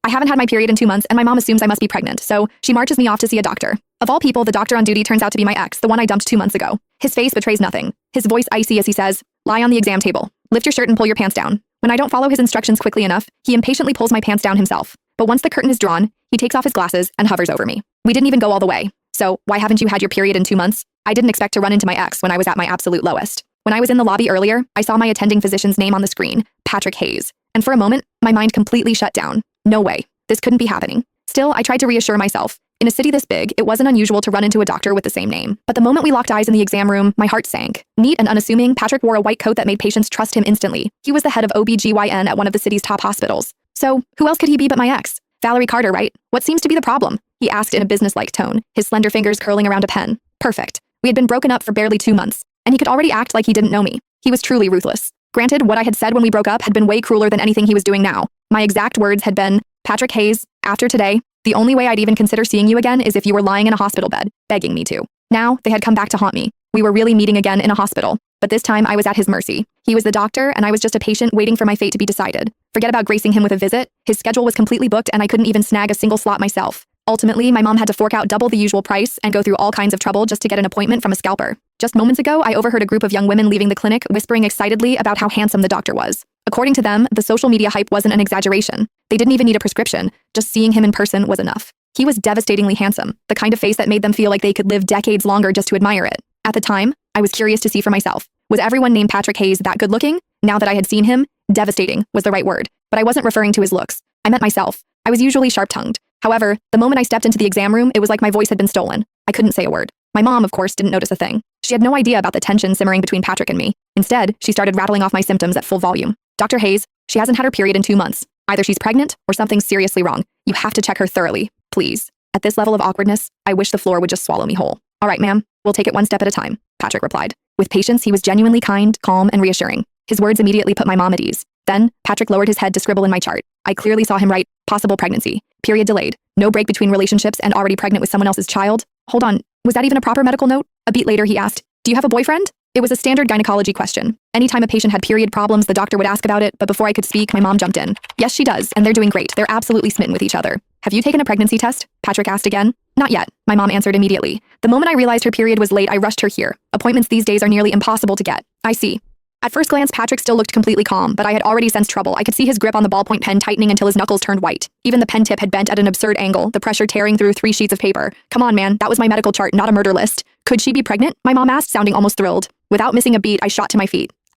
I haven't had my period in 2 months, and my mom assumes I must be pregnant, so she marches me off to see a doctor. Of all people, the doctor on duty turns out to be my ex, the one I dumped 2 months ago. His face betrays nothing. His voice icy as he says, "Lie on the exam table. Lift your shirt and pull your pants down." When I don't follow his instructions quickly enough, he impatiently pulls my pants down himself. But once the curtain is drawn, he takes off his glasses and hovers over me. We didn't even go all the way. So, why haven't you had your period in 2 months? I didn't expect to run into my ex when I was at my absolute lowest. When I was in the lobby earlier, I saw my attending physician's name on the screen, Patrick Hayes. And for a moment, my mind completely shut down. No way. This couldn't be happening. Still, I tried to reassure myself. In a city this big, it wasn't unusual to run into a doctor with the same name. But the moment we locked eyes in the exam room, my heart sank. Neat and unassuming, Patrick wore a white coat that made patients trust him instantly. He was the head of OB/GYN at one of the city's top hospitals. So, who else could he be but my ex? Valerie Carter, right? What seems to be the problem? He asked in a businesslike tone, his slender fingers curling around a pen. Perfect. We had been broken up for barely 2 months, and he could already act like he didn't know me. He was truly ruthless. Granted, what I had said when we broke up had been way crueler than anything he was doing now. My exact words had been, "Patrick Hayes, after today, the only way I'd even consider seeing you again is if you were lying in a hospital bed, begging me to." Now, they had come back to haunt me. We were really meeting again in a hospital, but this time I was at his mercy. He was the doctor, and I was just a patient waiting for my fate to be decided. Forget about gracing him with a visit. His schedule was completely booked, and I couldn't even snag a single slot myself. Ultimately, my mom had to fork out double the usual price and go through all kinds of trouble just to get an appointment from a scalper. Just moments ago, I overheard a group of young women leaving the clinic whispering excitedly about how handsome the doctor was. According to them, the social media hype wasn't an exaggeration. They didn't even need a prescription. Just seeing him in person was enough. He was devastatingly handsome, the kind of face that made them feel like they could live decades longer just to admire it. At the time, I was curious to see for myself. Was everyone named Patrick Hayes that good looking? Now that I had seen him, devastating was the right word. But I wasn't referring to his looks. I meant myself. I was usually sharp-tongued. However, the moment I stepped into the exam room, it was like my voice had been stolen. I couldn't say a word. My mom, of course, didn't notice a thing. She had no idea about the tension simmering between Patrick and me. Instead, she started rattling off my symptoms at full volume. "Dr. Hayes, she hasn't had her period in 2 months. Either she's pregnant or something's seriously wrong. You have to check her thoroughly, please." At this level of awkwardness, I wish the floor would just swallow me whole. "All right, ma'am, we'll take it one step at a time," Patrick replied. With patience, he was genuinely kind, calm, and reassuring. His words immediately put my mom at ease. Then, Patrick lowered his head to scribble in my chart. I clearly saw him write, "Possible pregnancy. Period delayed. No break between relationships and already pregnant with someone else's child." Hold on, was that even a proper medical note? A beat later, he asked, "Do you have a boyfriend?" It was a standard gynecology question. Anytime a patient had period problems, the doctor would ask about it, but before I could speak, my mom jumped in. "Yes, she does, and they're doing great. They're absolutely smitten with each other." "Have you taken a pregnancy test?" Patrick asked again. "Not yet," my mom answered immediately. "The moment I realized her period was late, I rushed her here. Appointments these days are nearly impossible to get." "I see." At first glance, Patrick still looked completely calm, but I had already sensed trouble. I could see his grip on the ballpoint pen tightening until his knuckles turned white. Even the pen tip had bent at an absurd angle, the pressure tearing through 3 sheets of paper. "Come on, man, that was my medical chart, not a murder list." "Could she be pregnant?" my mom asked, sounding almost thrilled. Without missing a beat, I shot to my feet.